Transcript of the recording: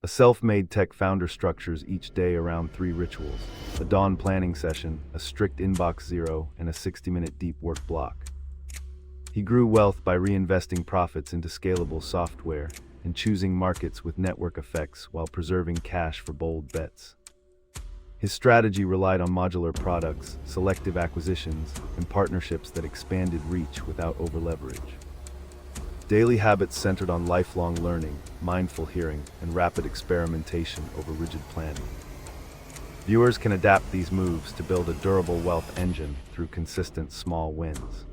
A self-made tech founder structures each day around three rituals: a dawn planning session, a strict inbox zero, and a 60-minute deep work block. He grew wealth by reinvesting profits into scalable software and choosing markets with network effects while preserving cash for bold bets. His strategy relied on modular products, selective acquisitions, and partnerships that expanded reach without over-leverage. Daily habits centered on lifelong learning, mindful hearing, and rapid experimentation over rigid planning. Viewers can adapt these moves to build a durable wealth engine through consistent small wins.